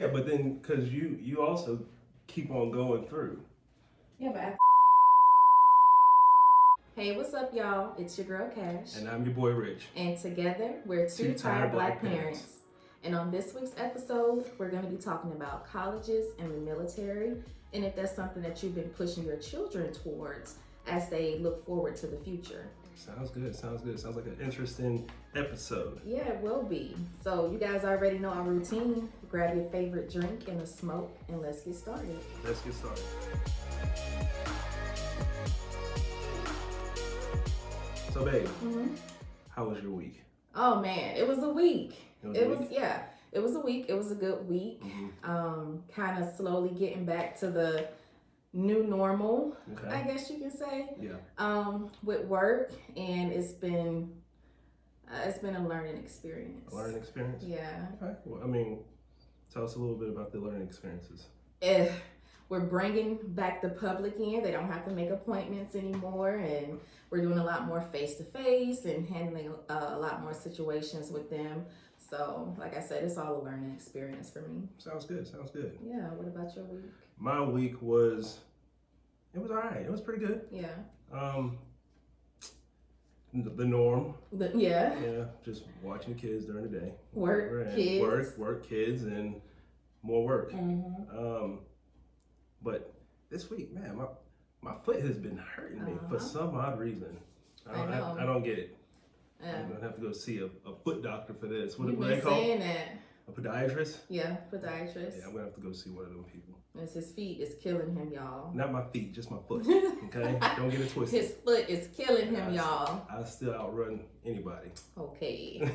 Yeah, but then because you also keep on going through. Yeah, but hey, what's up, y'all? It's your girl Cash. And I'm your boy Rich. And together, we're two tired black parents. And on this week's episode, we're going to be talking about colleges and the military, and if that's something that you've been pushing your children towards as they look forward to the future. Sounds good. Sounds like an interesting episode. Yeah, it will be. So you guys already know our routine. Grab your favorite drink and a smoke, and let's get started. So, babe, how was your week? Oh man, it was a week. It was a week. It was a good week. Kind of slowly getting back to the new normal, Okay. I guess you can say. Yeah. With work, and it's been a learning experience. A learning experience? Yeah. Okay. Well, I mean, tell us a little bit about the learning experiences. We're bringing back the public in. They don't have to make appointments anymore, and we're doing a lot more face-to-face and handling a lot more situations with them. So, like I said, it's all a learning experience for me. Sounds good. Yeah, what about your week? My week was all right. It was pretty good. Yeah. The norm. Yeah, just watching the kids during the day. Work, kids. Work, kids, and more work. Mm-hmm. But this week, man, my foot has been hurting me for some odd reason. I don't get it. I'm gonna have to go see a foot doctor for this. What do they call saying that? A podiatrist? Yeah, podiatrist. Yeah, I'm gonna have to go see one of them people. It's his feet is killing him, y'all. Not my feet, just my foot. Okay, don't get it twisted. His foot is killing him, y'all. I still outrun anybody. Okay.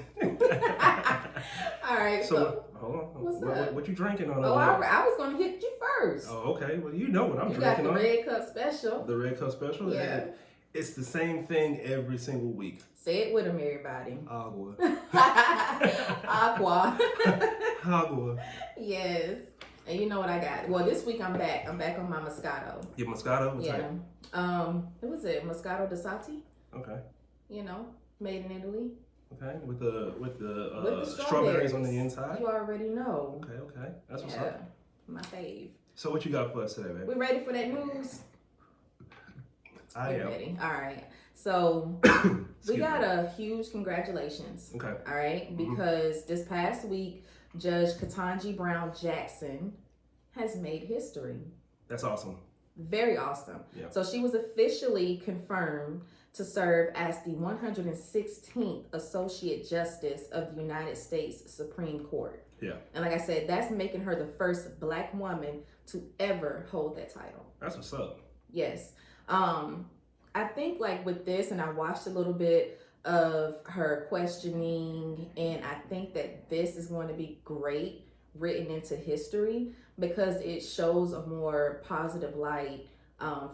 All right. So hold on. What's up? What you drinking on? I was gonna hit you first. Oh, okay. Well, you know what I'm you drinking got on. the Red Cup Special. The Red Cup Special. Yeah. It's the same thing every single week. Say it with him, everybody. Agua. Aqua. Agua. Yes. And you know what I got? Well, this week I'm back. I'm back on my Moscato. Your Moscato? What's that? What was it? Moscato d'Asati. Okay. You know, made in Italy. Okay. With the strawberries on the inside. You already know. Okay. That's what's up. My fave. So what you got for us today, baby? We ready for that news? I am. Ready. All right. So we got a huge congratulations. Okay. All right, because this past week, Judge Katanji Brown Jackson has made history. That's awesome. Very awesome. Yeah. So she was officially confirmed to serve as the 116th Associate Justice of the United States Supreme Court. Yeah. And like I said, that's making her the first Black woman to ever hold that title. That's what's up. Yes. I think like with this, and I watched a little bit of her questioning, and I think that this is going to be great written into history because it shows a more positive light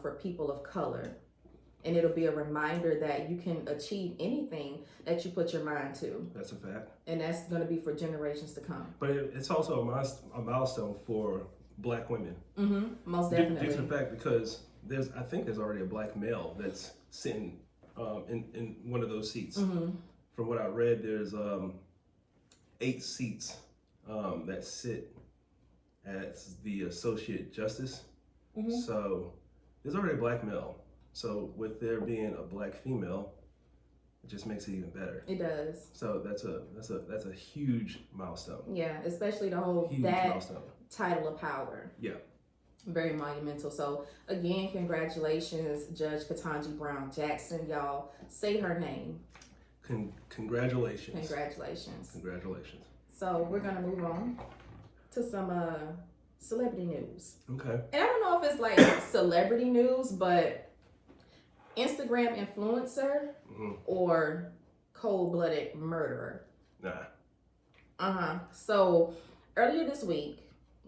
for people of color. And it'll be a reminder that you can achieve anything that you put your mind to. That's a fact. And that's going to be for generations to come. But it's also a milestone for Black women. Most definitely. Due to the fact because I think there's already a Black male that's sitting in one of those seats. From what I read, there's 8 seats that sit as the Associate Justice. So there's already a Black male. So with there being a Black female, it just makes it even better. It does. So that's a huge milestone. Yeah, especially to hold milestone. Title of power. Yeah. Very monumental. So again, congratulations, Judge Katanji Brown Jackson. Y'all say her name. Congratulations. Congratulations. So we're gonna move on to some celebrity news. Okay. And I don't know if it's like celebrity news, but Instagram influencer or cold-blooded murderer. Nah. So earlier this week,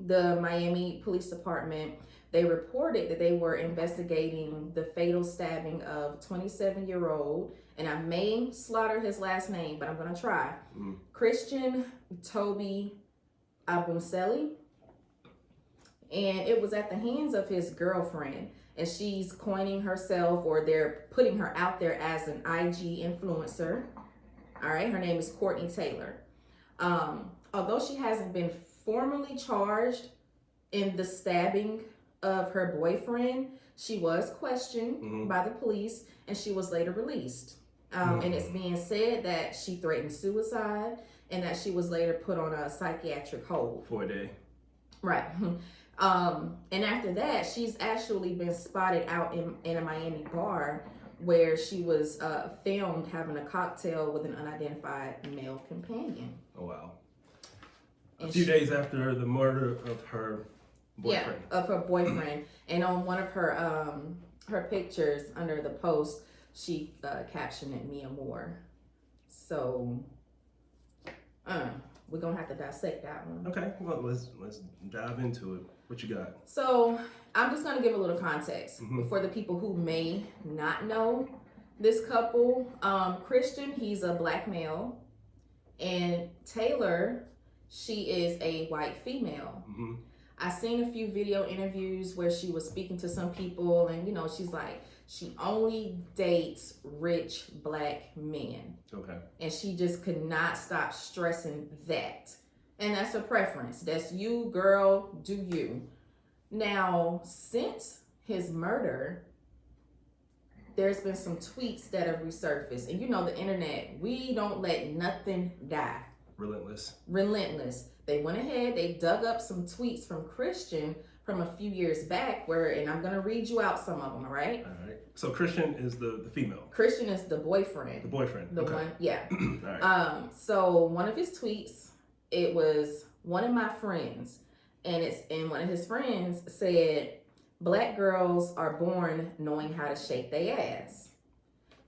the Miami Police Department, they reported that they were investigating the fatal stabbing of 27-year-old, and I may slaughter his last name, but I'm going to try, Christian Toby Abunselli. And it was at the hands of his girlfriend, and she's coining herself, or they're putting her out there as an IG influencer. All right, her name is Courtney Taylor. Although she hasn't been formally charged in the stabbing of her boyfriend. She was questioned by the police, and she was later released. And it's being said that she threatened suicide and that she was later put on a psychiatric hold. For a day. Right. And after that, she's actually been spotted out in a Miami bar where she was filmed having a cocktail with an unidentified male companion. Oh, wow. A few days after the murder of her boyfriend. Yeah, of her boyfriend. And on one of her pictures under the post, she captioned it Mia Moore. So, we're gonna have to dissect that one. Okay, well, let's dive into it. What you got? So, I'm just gonna give a little context for the people who may not know this couple. Christian, he's a black male, and Taylor, she is a white female. I seen a few video interviews where she was speaking to some people, and she's like, she only dates rich black men. Okay. And she just could not stop stressing that. And that's her preference. That's you, girl, do you. Now, since his murder, there's been some tweets that have resurfaced. And the internet, we don't let nothing die. Relentless. They went ahead, they dug up some tweets from Christian from a few years back and I'm going to read you out some of them, all right? All right. So Christian is the female. Christian is the boyfriend. The boyfriend. The okay. one, yeah. All right. So one of his tweets, it was one of my friends, and one of his friends said, "Black girls are born knowing how to shake their ass."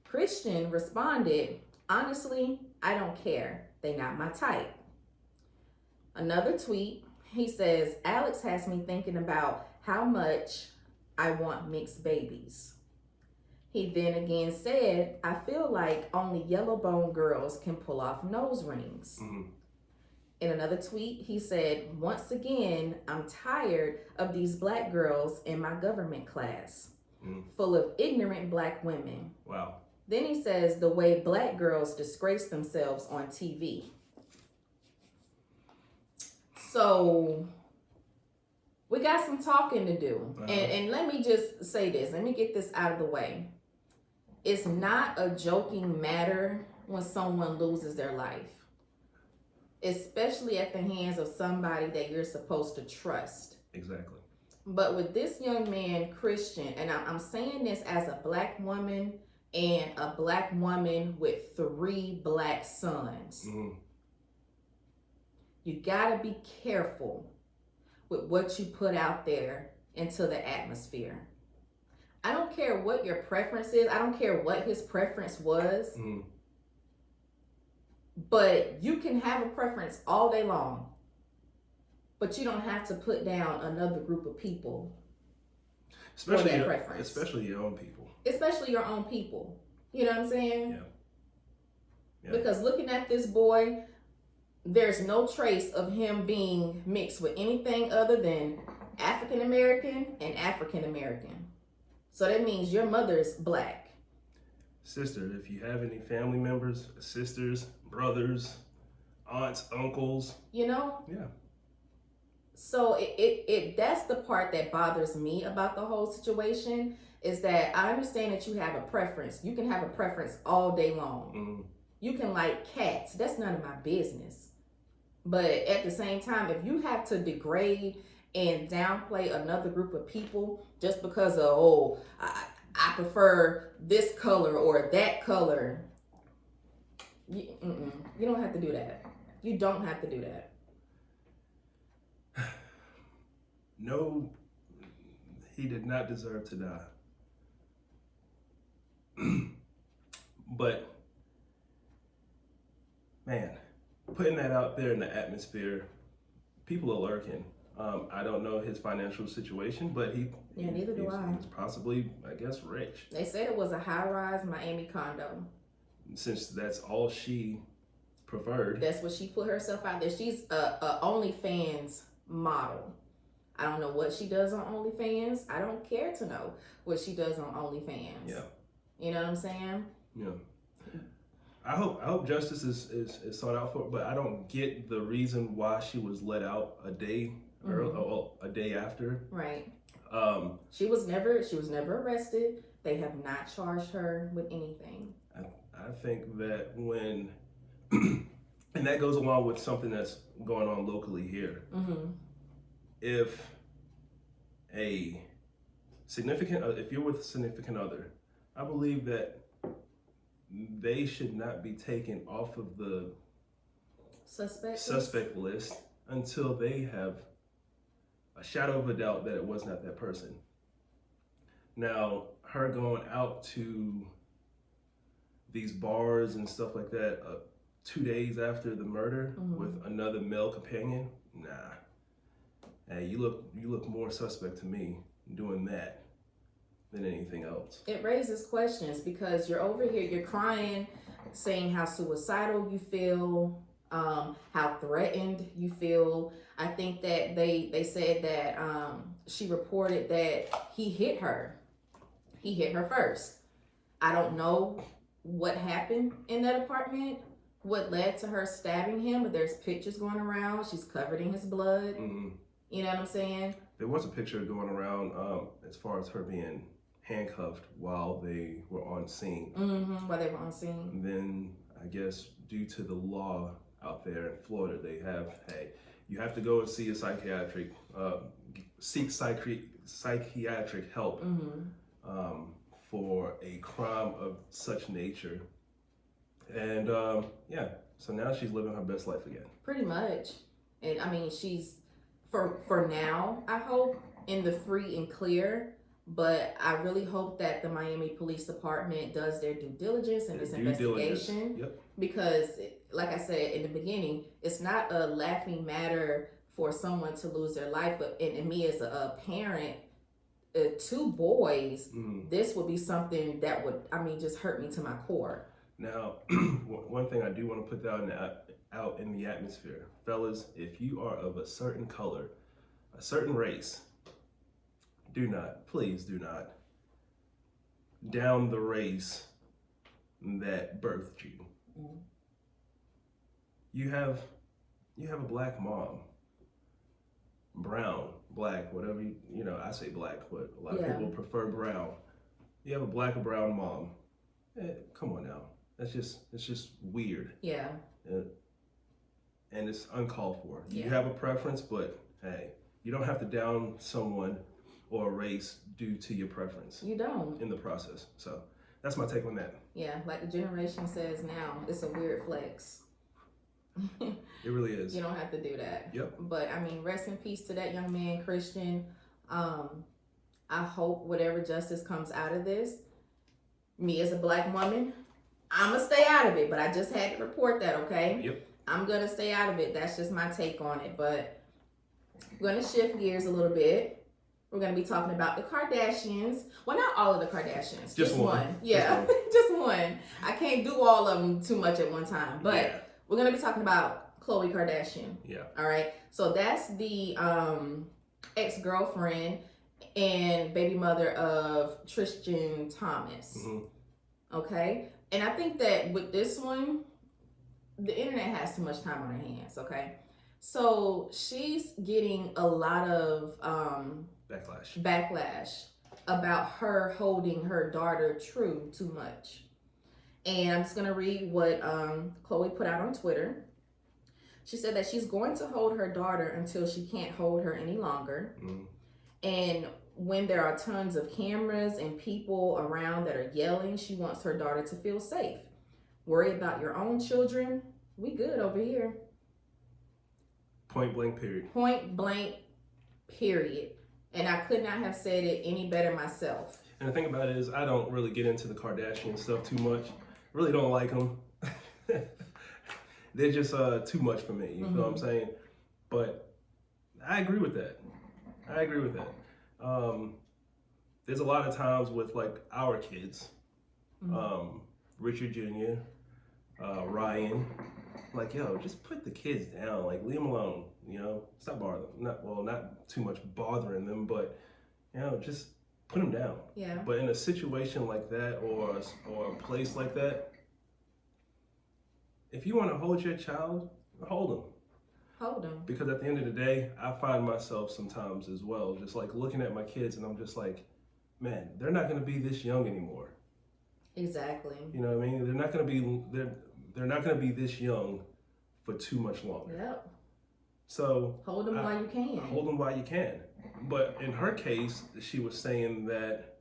Christian responded, "Honestly, I don't care. They not my type." Another tweet, he says, "Alex has me thinking about how much I want mixed babies." He then again said, "I feel like only yellow bone girls can pull off nose rings." In another tweet, he said, "Once again, I'm tired of these black girls in my government class, full of ignorant black women." Wow. Then he says, "The way black girls disgrace themselves on TV." So we got some talking to do. And let me just say this. Let me get this out of the way. It's not a joking matter when someone loses their life, especially at the hands of somebody that you're supposed to trust. Exactly. But with this young man, Christian, and I'm saying this as a black woman and a black woman with 3 black sons. You gotta be careful with what you put out there into the atmosphere. I don't care what your preference is. I don't care what his preference was. But you can have a preference all day long. But you don't have to put down another group of people for that preference. Especially your own people. Especially your own people. You know what I'm saying? Yeah. Because looking at this boy, there's no trace of him being mixed with anything other than African American and African American. So that means your mother's black. Sister, if you have any family members, sisters, brothers, aunts, uncles. Yeah. So it that's the part that bothers me about the whole situation, is that I understand that you have a preference. You can have a preference all day long. You can like cats. That's none of my business. But at the same time, if you have to degrade and downplay another group of people just because of, I prefer this color or that color, you don't have to do that. You don't have to do that. No, he did not deserve to die. But, man, putting that out there in the atmosphere, people are lurking. I don't know his financial situation, but neither do I. He's possibly, I guess, rich. They said it was a high-rise Miami condo. Since that's all she preferred. That's what she put herself out there. She's a OnlyFans model. I don't know what she does on OnlyFans. I don't care to know what she does on OnlyFans. Yeah. You know what I'm saying? Yeah. I hope justice is sought out for, but I don't get the reason why she was let out a day early, a day after. Right. She was never arrested. They have not charged her with anything. I think that when, and that goes along with something that's going on locally here. If a if you're with a significant other, I believe that they should not be taken off of the suspect list until they have a shadow of a doubt that it was not that person. Now, her going out to these bars and stuff like that 2 days after the murder with another male companion, nah. Hey, you look more suspect to me doing that than anything else. It raises questions because you're over here, you're crying, saying how suicidal you feel, how threatened you feel. I think that they said that she reported that he hit her. He hit her first. I don't know what happened in that apartment, what led to her stabbing him, but there's pictures going around. She's covered in his blood. You know what I'm saying? There was a picture going around as far as her being handcuffed while they were on scene. While they were on scene. And then I guess due to the law out there in Florida, they have, hey, you have to go and see a psychiatric, seek psychiatric help for a crime of such nature. And yeah, so now she's living her best life again. Pretty much. And I mean, she's, for now, I hope, in the free and clear. But I really hope that the Miami Police Department does their due diligence in this investigation. Yep. Because, like I said in the beginning, it's not a laughing matter for someone to lose their life. But and me as a parent, 2 boys, this would be something that would, I mean, just hurt me to my core. Now, one thing I do want to put out in the atmosphere, fellas, if you are of a certain color, a certain race, please do not down the race that birthed you. You have a black mom, brown, black, whatever you know. I say black, but a lot of people prefer brown. You have a black or brown mom. Come on now, it's just weird. Yeah. And it's uncalled for. You have a preference, but hey, you don't have to down someone or a race due to your preference. You don't. In the process. So that's my take on that. Yeah, like the generation says now, it's a weird flex. It really is. You don't have to do that. Yep. But I mean, rest in peace to that young man, Christian. I hope whatever justice comes out of this, me as a black woman, I'm going to stay out of it. But I just had to report that, okay? Yep. I'm going to stay out of it. That's just my take on it. But we're going to shift gears a little bit. We're going to be talking about the Kardashians. Well, not all of the Kardashians. Just one. Yeah, just one. I can't do all of them too much at one time. But we're going to be talking about Khloe Kardashian. Yeah. All right. So that's the ex-girlfriend and baby mother of Tristan Thomas. Okay. And I think that with this one, the internet has too much time on her hands. Okay. So she's getting a lot of backlash about her holding her daughter true too much. And I'm just going to read what Khloe put out on Twitter. She said that she's going to hold her daughter until she can't hold her any longer. And when there are tons of cameras and people around that are yelling, she wants her daughter to feel safe. Worry about your own children. We good over here. Point blank, period. Point blank, period. And I could not have said it any better myself. And the thing about it is, I don't really get into the Kardashian stuff too much. Really don't like them. They're just too much for me. You know what I'm saying? But I agree with that. There's a lot of times with like our kids, Richard Jr., Ryan, like, yo, just put the kids down, like leave them alone, you know, stop bothering them. Not too much bothering them, but you know, just put them down. Yeah. But in a situation like that or a place like that, if you want to hold your child, hold them. Hold them. Because at the end of the day, I find myself sometimes as well, just like looking at my kids, and I'm just like, man, they're not going to be this young anymore. Exactly. You know what I mean? They're not going to be they're not going to be this young for too much longer. Yep. So hold them while you can. Hold them while you can. But in her case, she was saying that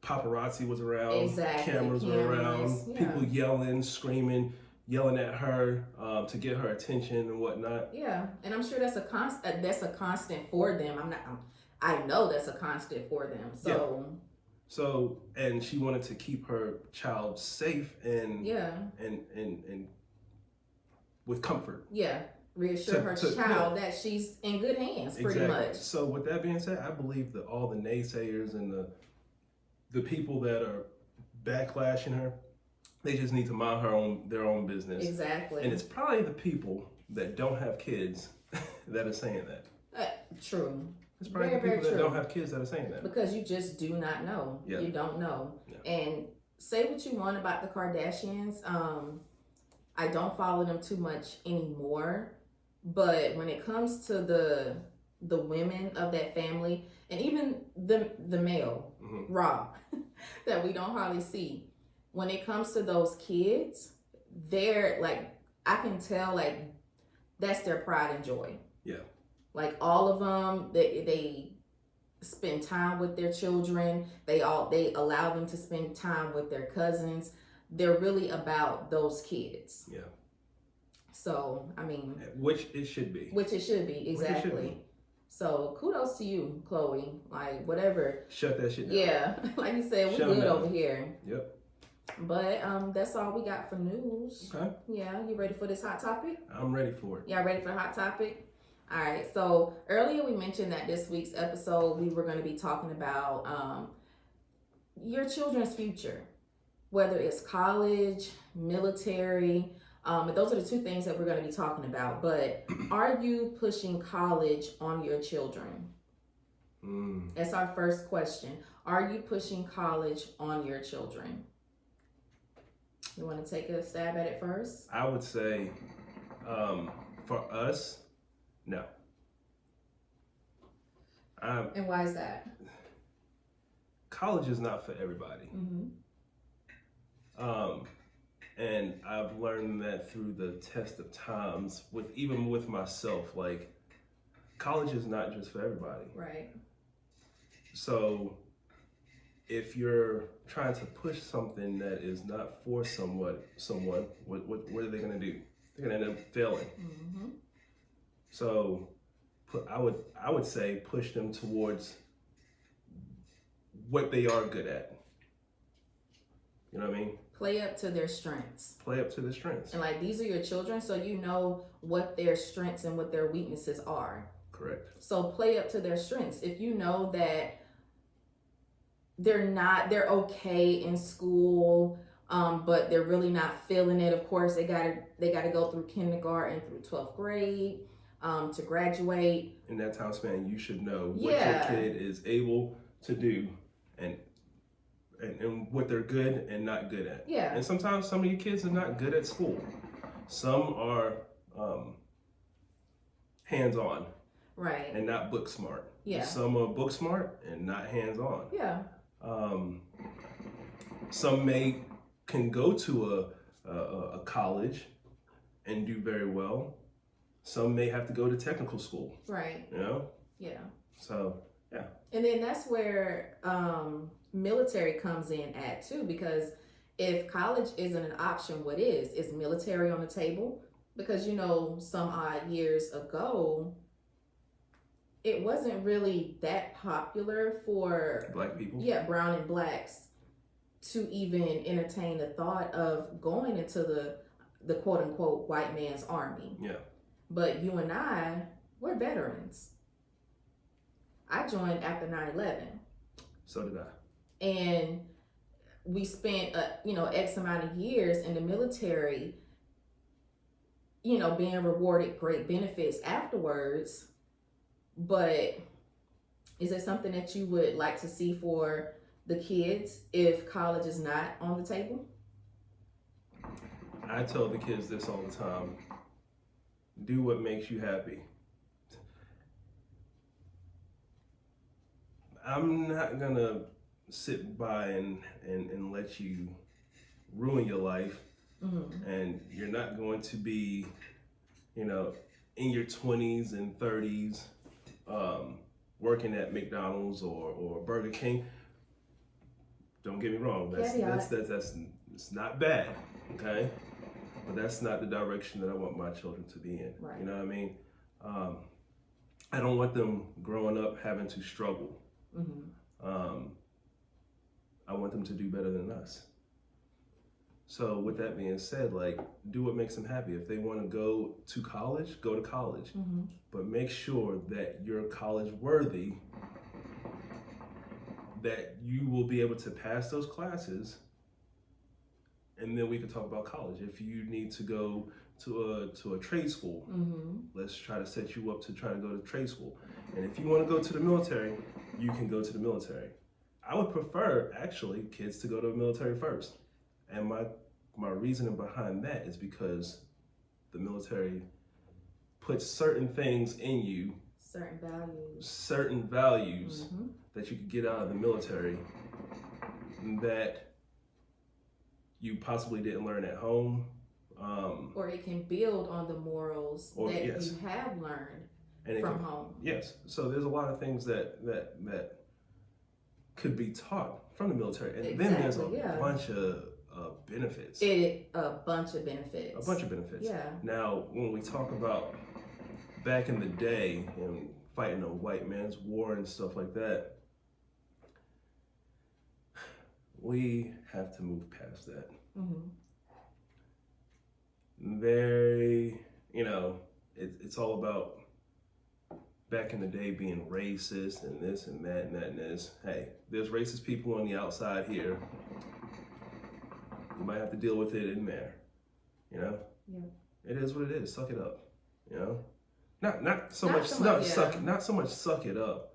paparazzi was around, exactly. cameras were around, people yelling, screaming, yelling at her to get her attention and whatnot. Yeah, and I'm sure that's a constant. That's a constant for them. I know that's a constant for them. So. Yeah. So, and she wanted to keep her child safe and with comfort. Yeah, reassure her child that she's in good hands, pretty much. So, with that being said, I believe that all the naysayers and the people that are backlashing her, they just need to mind their own business. Exactly. And it's probably the people that don't have kids that are saying that. True. It's probably the people that don't have kids that are saying that. Because you just do not know. Yeah. You don't know. Yeah. And say what you want about the Kardashians. I don't follow them too much anymore. But when it comes to the women of that family, and even the male, Rob, that we don't hardly see, when it comes to those kids, they're like, I can tell, like, that's their pride and joy. Yeah. Like all of them, they spend time with their children. They allow them to spend time with their cousins. They're really about those kids. Yeah. So, I mean, which it should be. Exactly. So kudos to you, Khloe. Like whatever. Shut that shit down. Yeah. Like you said, we're good over here. Yep. But that's all we got for news. Okay. Yeah. You ready for this hot topic? I'm ready for it. Y'all ready for the hot topic? All right, so earlier we mentioned that this week's episode, we were going to be talking about your children's future, whether it's college, military, and those are the two things that we're going to be talking about. But are you pushing college on your children? That's our first question. Are you pushing college on your children? You want to take a stab at it first? I would say for us, no. And why is that? College is not for everybody. And I've learned that through the test of times, even with myself, like college is not just for everybody. Right. So if you're trying to push something that is not for someone, what are they going to do? They're going to end up failing. So I would say push them towards what they are good at. You know what I mean? Play up to their strengths. Play up to their strengths. And like these are your children, so you know what their strengths and what their weaknesses are. Correct. So play up to their strengths. If you know that they're okay in school, but they're really not feeling it. Of course, they gotta go through kindergarten through 12th grade. To graduate. In that time span, you should know what your kid is able to do and what they're good and not good at. Yeah. And sometimes some of your kids are not good at school. Some are hands-on. Right. And not book smart. Yeah. Some are book smart and not hands-on. Yeah. Some can go to a college and do very well. Some may have to go to technical school. Right. You know? Yeah. So, yeah. And then that's where military comes in at too, because if college isn't an option, what is? Is military on the table? Because, you know, some odd years ago, it wasn't really that popular for Black people. Yeah, brown and blacks to even entertain the thought of going into the quote unquote white man's army. Yeah. But you and I, we're veterans. I joined after 9/11. So did I. And we spent, X amount of years in the military, being rewarded great benefits afterwards. But is it something that you would like to see for the kids if college is not on the table? I tell the kids this all the time: do what makes you happy. I'm not gonna sit by and let you ruin your life, and you're not going to be, you know, in your 20s and 30s, working at McDonald's or Burger King. Don't get me wrong, that's it's not bad, okay? But that's not the direction that I want my children to be in. Right. You know what I mean? I don't want them growing up having to struggle. I want them to do better than us. So with that being said, like, do what makes them happy. If they want to go to college, go to college. But make sure that you're college worthy, that you will be able to pass those classes, and then we can talk about college. If you need to go to a trade school, let's try to set you up to try to go to trade school. And if you want to go to the military, you can go to the military. I would prefer, actually, kids to go to the military first. And my reasoning behind that is because the military puts certain things in you, certain values that you could get out of the military that you possibly didn't learn at home. Or it can build on the morals that you have learned from home. Yes. So there's a lot of things that could be taught from the military. And then there's a bunch of benefits. A bunch of benefits. A bunch of benefits. Yeah. Now, when we talk about back in the day and fighting a white man's war and stuff like that, we have to move past that. It's all about back in the day being racist and this and that and that and this. Hey, there's racist people on the outside here. You might have to deal with it in there, you know? Yeah. It is what it is. Suck it up, you know? Not so much suck it up,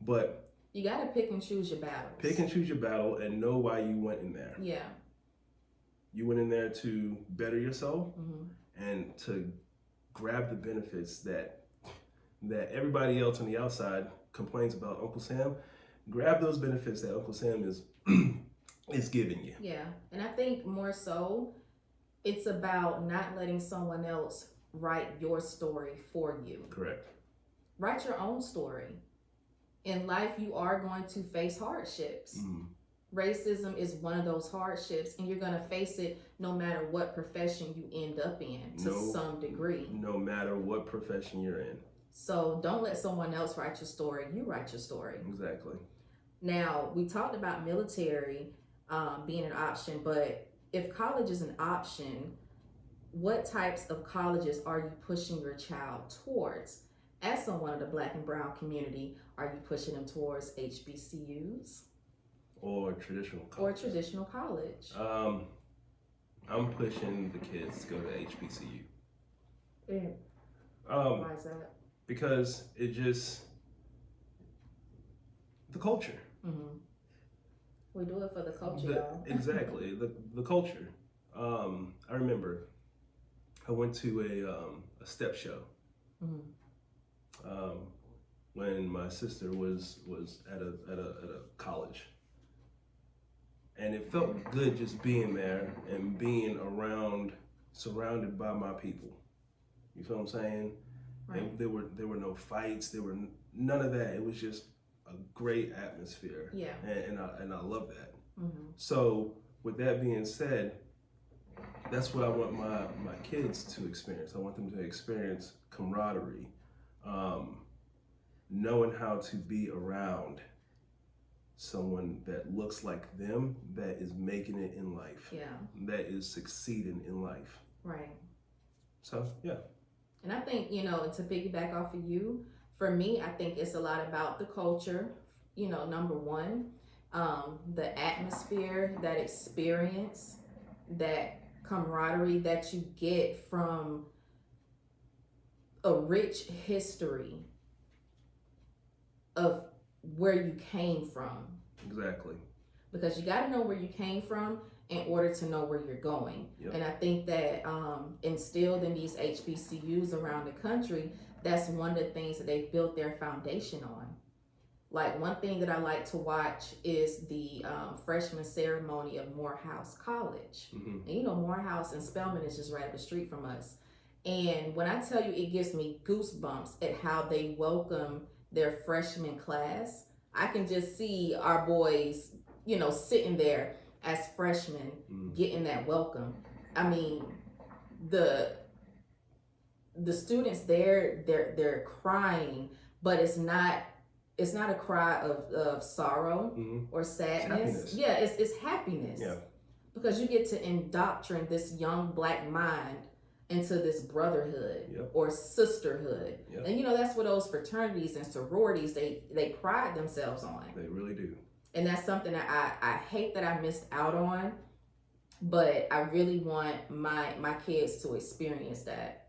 but you gotta pick and choose your battles. Pick and choose your battle and know why you went in there. Yeah. You went in there to better yourself and to grab the benefits that everybody else on the outside complains about Uncle Sam. Grab those benefits that Uncle Sam is giving you. Yeah, and I think more so, it's about not letting someone else write your story for you. Correct. Write your own story. In life, you are going to face hardships. Racism is one of those hardships, and you're going to face it no matter what profession you end up in to some degree. No matter what profession you're in. So don't let someone else write your story. You write your story. Exactly. Now, we talked about military being an option, but if college is an option, what types of colleges are you pushing your child towards? As someone of the Black and Brown community, are you pushing them towards HBCUs? Or traditional college. I'm pushing the kids to go to HBCU. Why is that? Because the culture. We do it for the culture, y'all. Exactly, the culture. I remember I went to a step show when my sister was at a college. And it felt good just being there and being surrounded by my people. You feel what I'm saying? Right. There were no fights. There were none of that. It was just a great atmosphere. Yeah. And I love that. So with that being said, that's what I want my kids to experience. I want them to experience camaraderie, knowing how to be around someone that looks like them, that is making it in life. Yeah. That is succeeding in life. Right. So, yeah. And I think, to piggyback off of you, for me, I think it's a lot about the culture, number one, the atmosphere, that experience, that camaraderie that you get from a rich history of where you came from. Exactly. because you got to know where you came from in order to know where you're going. Yep. And I think that instilled in these HBCUs around the country, that's one of the things that they've built their foundation on. Like, one thing that I like to watch is the freshman ceremony of Morehouse College. Mm-hmm. And Morehouse and Spelman is just right up the street from us. And when I tell you, it gives me goosebumps at how they welcome their freshman class. I can just see our boys, sitting there as freshmen, getting that welcome. I mean, the students there, they're crying, but it's not a cry of sorrow or sadness. Yeah, it's happiness. Yeah. Because you get to indoctrinate this young black mind into this brotherhood or sisterhood. Yep. And that's what those fraternities and sororities, they pride themselves on. They really do. And that's something that I hate that I missed out on, but I really want my kids to experience that.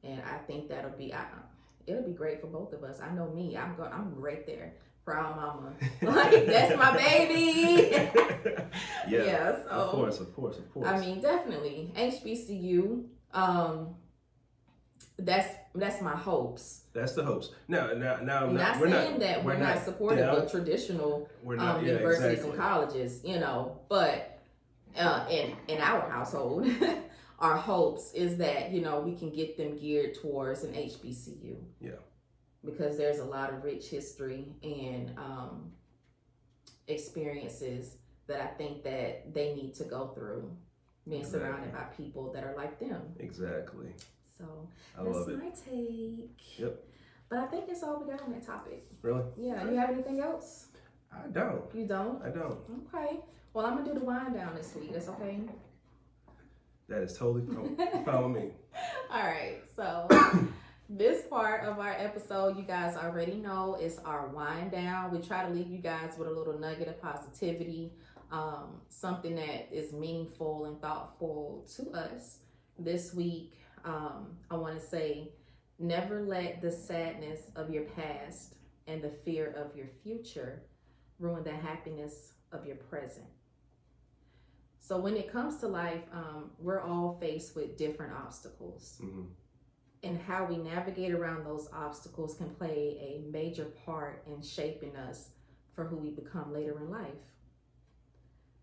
And I think it'll be great for both of us. I know me. I'm right there. Proud mama. Like, that's my baby. Yeah. So, of course. I mean, definitely HBCU. That's my hopes. That's the hopes. Now, not saying that we're not supportive of traditional universities and colleges, but in our household, our hopes is that we can get them geared towards an HBCU. Yeah. Because there's a lot of rich history and experiences that I think that they need to go through, being surrounded by people that are like them. Exactly. So that's my take. Yep. But I think that's all we got on that topic. Really? Yeah. You have anything else? I don't. You don't? I don't. Okay. Well, I'm gonna do the wind down this week. That's okay. That is totally fine with me. All right. So this part of our episode, you guys already know, is our wind down. We try to leave you guys with a little nugget of positivity, something that is meaningful and thoughtful to us. This week, I want to say, never let the sadness of your past and the fear of your future ruin the happiness of your present. So when it comes to life, we're all faced with different obstacles. Mm-hmm. And how we navigate around those obstacles can play a major part in shaping us for who we become later in life.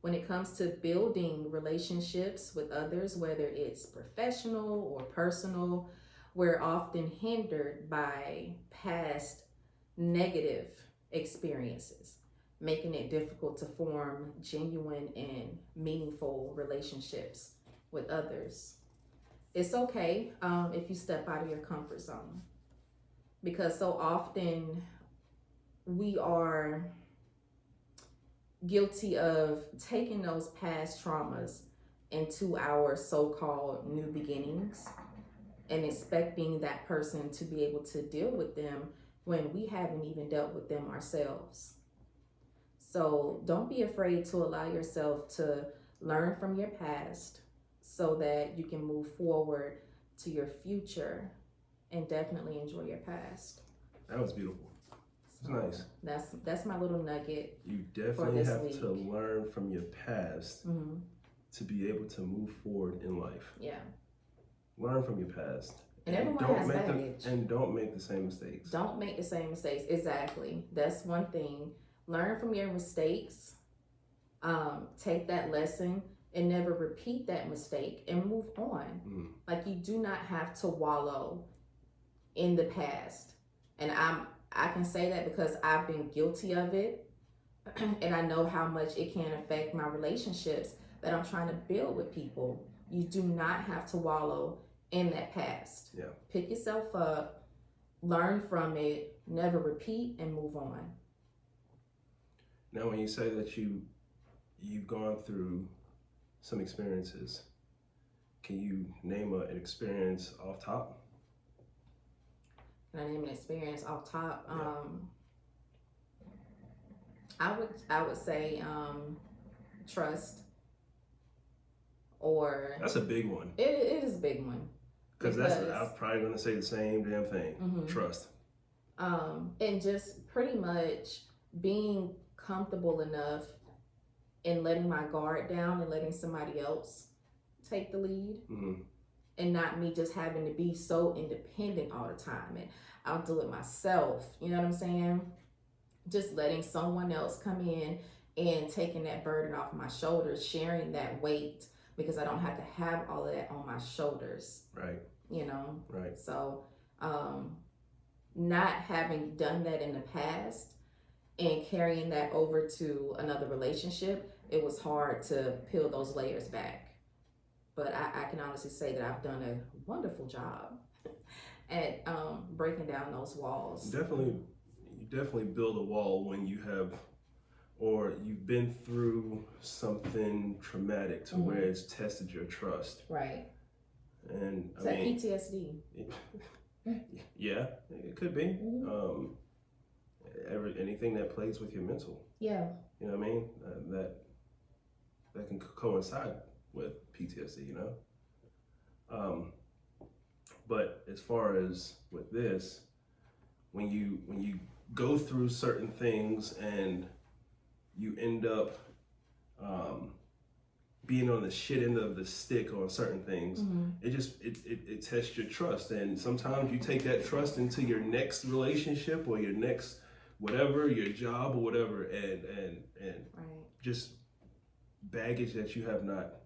When it comes to building relationships with others, whether it's professional or personal, we're often hindered by past negative experiences, making it difficult to form genuine and meaningful relationships with others. It's okay if you step out of your comfort zone, because so often we are guilty of taking those past traumas into our so-called new beginnings and expecting that person to be able to deal with them when we haven't even dealt with them ourselves. So don't be afraid to allow yourself to learn from your past so that you can move forward to your future and definitely enjoy your past. That was beautiful. It's nice. That's my little nugget. You definitely have to learn from your past to be able to move forward in life. Yeah. Learn from your past. And everyone has baggage. And don't make the same mistakes. Don't make the same mistakes. Exactly. That's one thing. Learn from your mistakes. Take that lesson and never repeat that mistake and move on. Like, you do not have to wallow in the past. And I can say that because I've been guilty of it, and I know how much it can affect my relationships that I'm trying to build with people. You do not have to wallow in that past. Yeah. Pick yourself up, learn from it, never repeat, and move on. Now, when you say that you've gone through some experiences, can you name an experience off top? Can I name an experience off top? Yeah. I would say trust. Or that's a big one. It is a big one. Because I'm probably going to say the same damn thing. Trust. And just pretty much being comfortable enough in letting my guard down and letting somebody else take the lead. And not me just having to be so independent all the time. And I'll do it myself. You know what I'm saying? Just letting someone else come in and taking that burden off my shoulders, sharing that weight, because I don't have to have all of that on my shoulders. Right. You know? Right. So, not having done that in the past and carrying that over to another relationship, it was hard to peel those layers back. But I can honestly say that I've done a wonderful job at breaking down those walls. You definitely build a wall when you have, or you've been through something traumatic to where it's tested your trust. Right. And Is that PTSD? Yeah, it could be. Anything that plays with your mental. Yeah. You know what I mean? That can coincide with PTSD, you know. But as far as with this, when you go through certain things and you end up being on the shit end of the stick on certain things, it tests your trust. And sometimes you take that trust into your next relationship or your next whatever, your job or whatever, and just baggage that you have not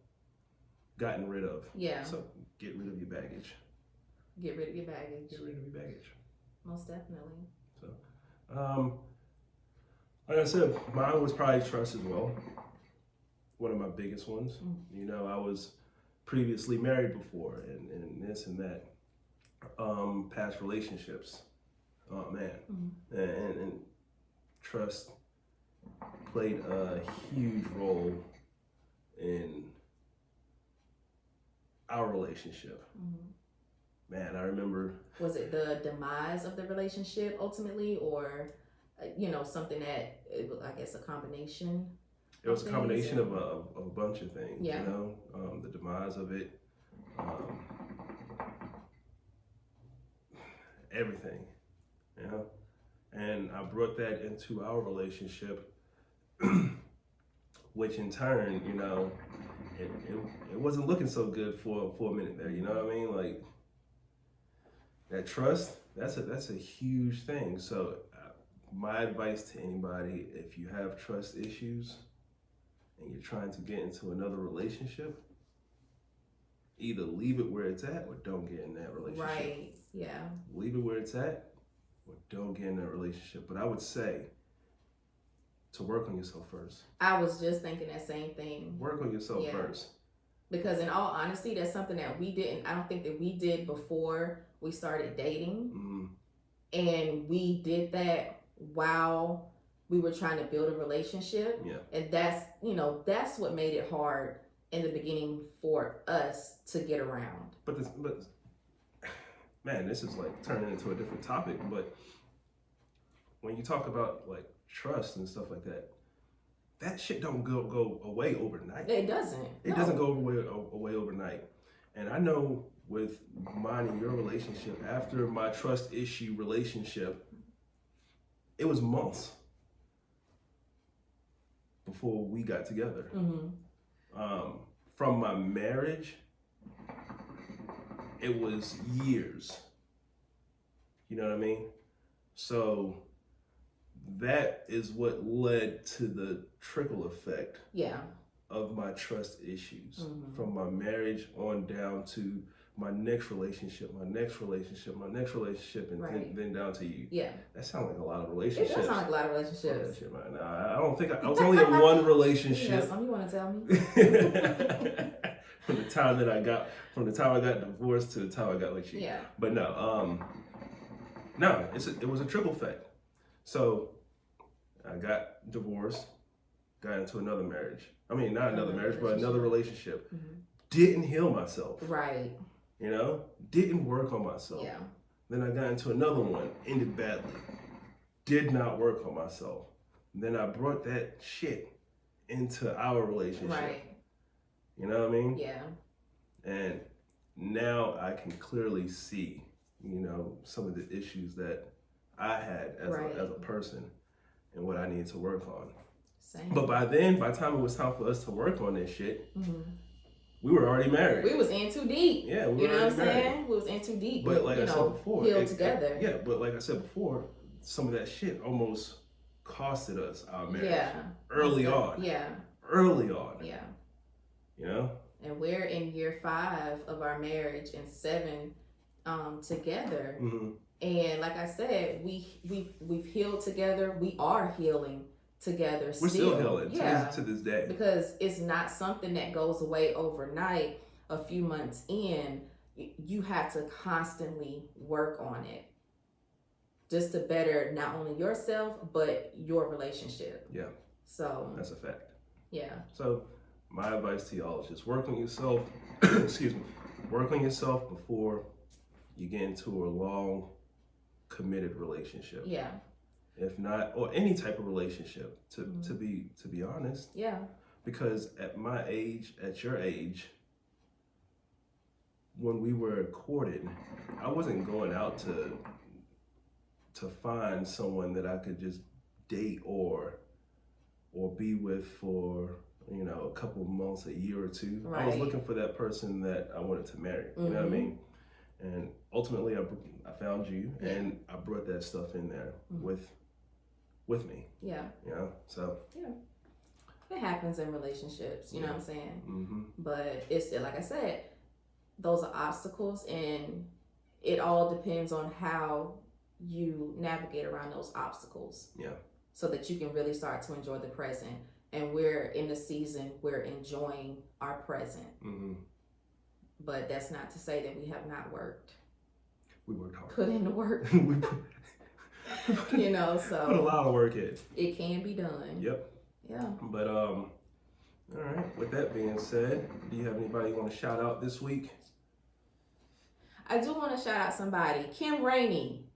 gotten rid of. Yeah. So get rid of your baggage. Get rid of your baggage. Get rid of your baggage. Most definitely. So, like I said, mine was probably trust as well. One of my biggest ones. You know, I was previously married before, and this and that. Past relationships. Oh man, and trust played a huge role in our relationship. Man, I remember. Was it the demise of the relationship ultimately, or something that it was, I guess, a combination? It was a combination of a bunch of things. Yeah. You know, the demise of it, everything. You know, and I brought that into our relationship, which in turn, you know, it wasn't looking so good for a minute there. You know what I mean? Like that trust, that's a huge thing. So my advice to anybody, if you have trust issues and you're trying to get into another relationship, either leave it where it's at or don't get in that relationship. Right, yeah. Leave it where it's at or don't get in that relationship. But I would say to work on yourself first. I was just thinking that same thing. Work on yourself first. Because in all honesty, that's something that I don't think that we did before we started dating. And we did that while we were trying to build a relationship. Yeah. And that's what made it hard in the beginning for us to get around. But man, this is like turning into a different topic. But when you talk about like trust and stuff like that, that shit don't go away overnight. It doesn't. It doesn't go away overnight. And I know with mine and your relationship, after my trust issue relationship, it was months before we got together. From my marriage, it was years. You know what I mean? So that is what led to the trickle effect of my trust issues. From my marriage on down to my next relationship, and then down to you. Yeah. That sounds like a lot of relationships. It does sound like a lot of relationships. Shit, man. I don't think I was only in one relationship. Something you want to tell me? From the time I got divorced to the time I got with you. Yeah. But no, it was a trickle effect. So I got divorced, got into another marriage. I mean, not another marriage, but another relationship. Didn't heal myself. Right. You know, didn't work on myself. Yeah. Then I got into another one, ended badly. Did not work on myself. Then I brought that shit into our relationship. Right. You know what I mean? Yeah. And now I can clearly see, some of the issues that I had as a person and what I need to work on. Same. But by the time it was time for us to work on this shit, we were already married. We was in too deep. Yeah, we you were know what I'm married. saying? We was in too deep. But like I said before, healed together. But like I said before, some of that shit almost costed us our marriage. Yeah. Early on. Yeah. Early on. Yeah. You know? And we're in year 5 of our marriage and 7 together. And like I said, we've healed together. We are healing together. We're still healing to this day. Because it's not something that goes away overnight. A few months in, you have to constantly work on it. Just to better not only yourself, but your relationship. Yeah. So. That's a fact. Yeah. So my advice to y'all is just work on yourself. Excuse me. Work on yourself before you get into a long, committed relationship. Yeah. If not, or any type of relationship, to be honest. Yeah. Because at my age, at your age, when we were courting, I wasn't going out to find someone that I could just date or be with for, you know, a couple of months, a year or two. Right. I was looking for that person that I wanted to marry. You know what I mean? And ultimately, I found you, and I brought that stuff in there with me. Yeah. You know, so. Yeah. It happens in relationships, you know what I'm saying? But it's, like I said, those are obstacles, and it all depends on how you navigate around those obstacles. Yeah. So that you can really start to enjoy the present. And we're in the season, we're enjoying our present. But that's not to say that we have not worked. We worked hard. Put in the work. You know, so. Put a lot of work in. It can be done. Yep. Yeah. But, all right. With that being said, do you have anybody you want to shout out this week? I do want to shout out somebody. Kim Rainey.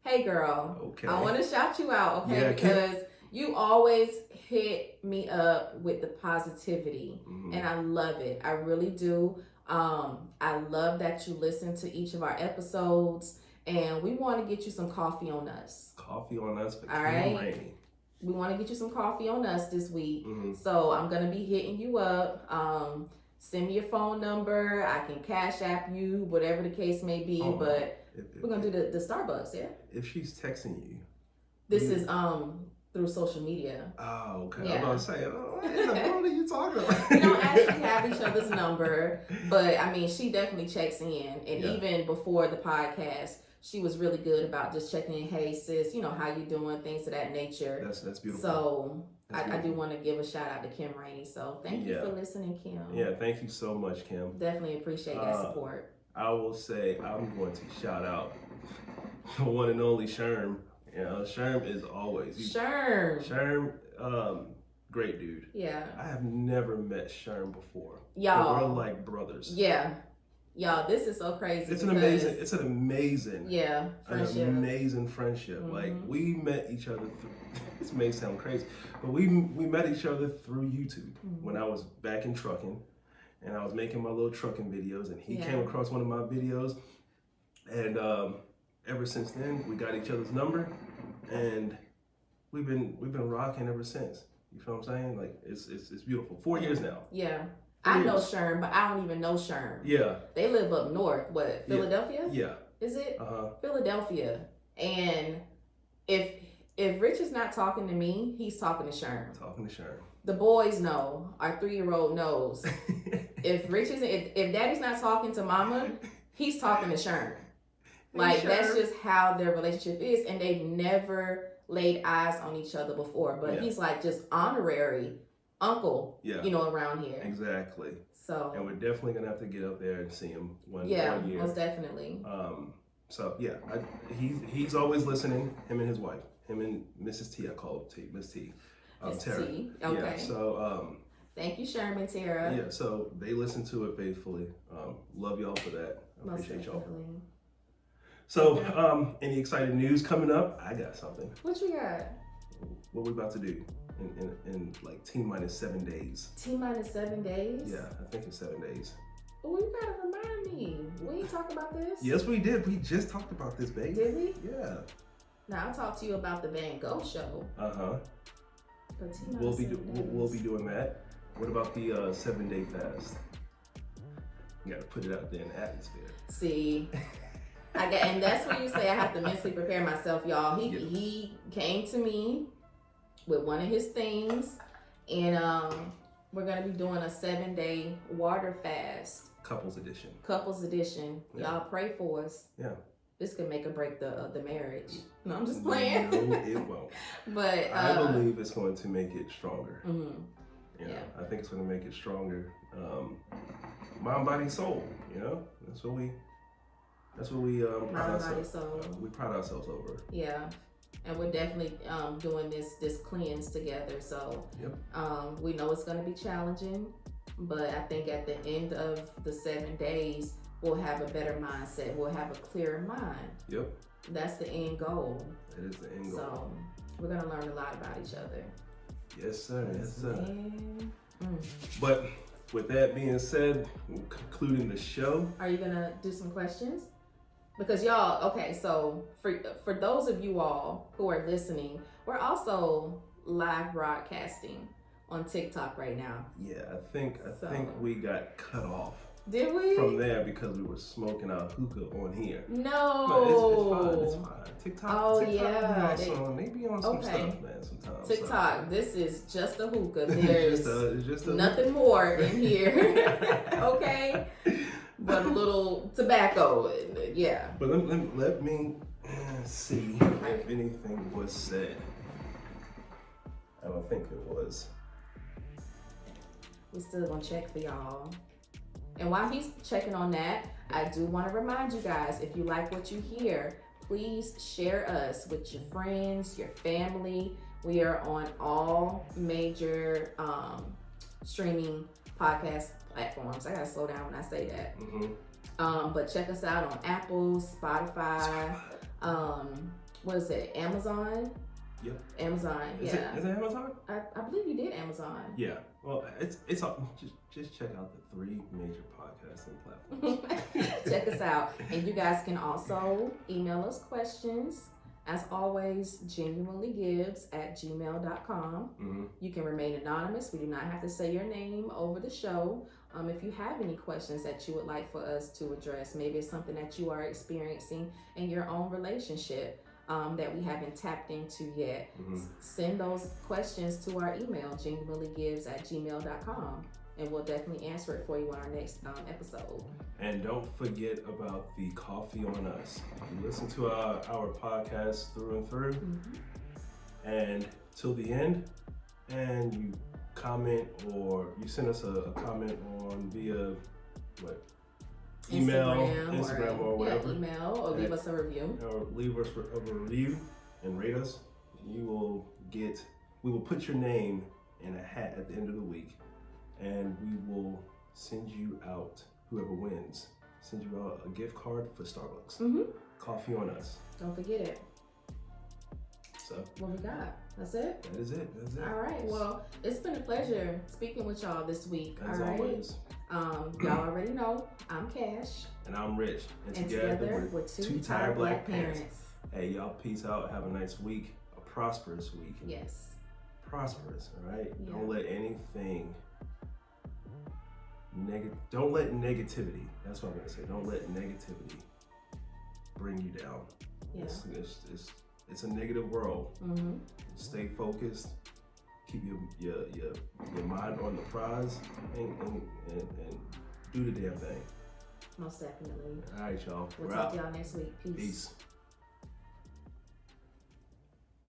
Hey, girl. Okay. I want to shout you out, okay? Yeah, because you always hit me up with the positivity. And I love it. I really do. I love that you listen to each of our episodes. And we want to get you some coffee on us. Coffee on us for All Kim right. Rainey. We want to get you some coffee on us this week. So I'm going to be hitting you up. Send me your phone number. I can Cash App you, whatever the case may be. But we're going to do the Starbucks, yeah? If she's texting you. This is through social media. Oh, okay. Yeah. I was about to say, what in the world are you talking about? We don't actually have each other's number. But, I mean, she definitely checks in. And even before the podcast, she was really good about just checking in. Hey, sis, you know, how you doing? Things of that nature. That's beautiful. So I do want to give a shout out to Kim Rainey. So thank you for listening, Kim. Yeah, thank you so much, Kim. Definitely appreciate that support. I will say I'm going to shout out the one and only Sherm. You know, Sherm is always. Sherm, great dude. Yeah. I have never met Sherm before. Y'all. We're like brothers. Yeah. Y'all, this is so crazy. It's an amazing friendship. An amazing friendship. Like, we met each other through, this may sound crazy, but we met each other through YouTube when I was back in trucking, and I was making my little trucking videos, and he came across one of my videos, and ever since then we got each other's number, and we've been rocking ever since. You feel what I'm saying? Like, it's beautiful. 4 years now. Yeah. I know Sherm, but I don't even know Sherm. Yeah. They live up north. What, Philadelphia? Yeah. Is it? Uh-huh. Philadelphia. And if Rich is not talking to me, he's talking to Sherm. The boys know. Our 3-year-old knows. if Daddy's not talking to Mama, he's talking to Sherm. Like, that's just how their relationship is. And they've never laid eyes on each other before. But he's like just honorary uncle, you know, around here. Exactly. So. And we're definitely gonna have to get up there and see him one year. Most definitely. So yeah, he's always listening. Him and his wife, him and Mrs. T. I call her T, Miss T. Tara. T. Okay. Yeah. So thank you, Sherman, Tara. Yeah. So they listen to it faithfully. Love y'all for that. I appreciate y'all. So any exciting news coming up? I got something. What you got? What we about to do in like T-minus 7 days. T-minus 7 days? Yeah, I think it's 7 days. Oh, you gotta remind me. We ain't talk about this? Yes, we did. We just talked about this, babe. Did we? Yeah. Now I'll talk to you about the Van Gogh show. Uh-huh. we'll be doing that. What about the 7-day fast? You gotta put it out there in the atmosphere. See, and that's when you say I have to mentally prepare myself, y'all. He came to me with one of his things, and we're gonna be doing a 7-day water fast. Couples edition. Yeah. Y'all pray for us. Yeah. This could make or break the marriage. No, I'm just playing. No, it won't. But I believe it's going to make it stronger. Mm-hmm. Yeah. I think it's going to make it stronger. Mind, body, soul. You know, that's what we pride ourselves. Soul. We pride ourselves over. Yeah. And we're definitely doing this cleanse together. So we know it's going to be challenging, but I think at the end of the 7 days, we'll have a better mindset. We'll have a clearer mind. Yep. That's the end goal. That is the end goal. So we're going to learn a lot about each other. Yes, sir. Yes, sir. But with that being said, we're concluding the show. Are you going to do some questions? Because y'all, okay, so for those of you all who are listening, we're also live broadcasting on TikTok right now. Yeah, I think we got cut off. Did we? From there because we were smoking our hookah on here. No. It's fine. TikTok. Oh, TikTok they be on some stuff, man, sometimes. TikTok, this is just a hookah. There's just a nothing more in here. Okay? But a little tobacco, yeah. But let me see if anything was said. I don't think it was. We still gonna check for y'all. And while he's checking on that, I do want to remind you guys, if you like what you hear, please share us with your friends, your family. We are on all major streaming podcast platforms. I gotta slow down when I say that. Mm-hmm. But check us out on Apple, Spotify, what is it, Amazon? Yep. Amazon, Is it Amazon? I believe you did Amazon. Yeah. Well, it's all, just check out the 3 major podcasting platforms. Check us out. And you guys can also email us questions. As always, genuinelygives@gmail.com. Mm-hmm. You can remain anonymous. We do not have to say your name over the show. If you have any questions that you would like for us to address, maybe it's something that you are experiencing in your own relationship that we haven't tapped into yet, send those questions to our email, genuinelygives@gmail.com. And we'll definitely answer it for you on our next episode. And don't forget about the Coffee on Us. You listen to our podcast through and through, and till the end, and you comment or you send us a comment on via what? Instagram or whatever. Yeah, email or leave us a review. Or leave us a review and rate us. We will put your name in a hat at the end of the week, and we will send you out, whoever wins, send you out a gift card for Starbucks. Coffee on Us. Don't forget it. So what we got? That's it? That is it. All right. Well, it's been a pleasure speaking with y'all this week. As always. Y'all already know, I'm Cash. And I'm Rich. And together we're two tired black parents. Hey, y'all, peace out. Have a nice week. A prosperous week. Yes. Prosperous, all right? Yeah. Don't let anything don't let negativity, that's what I'm gonna say. Don't let negativity bring you down. Yeah. It's a negative world. Mm-hmm. Stay focused. Keep your mind on the prize and do the damn thing. Most definitely. All right, y'all. We'll talk to y'all next week. Peace.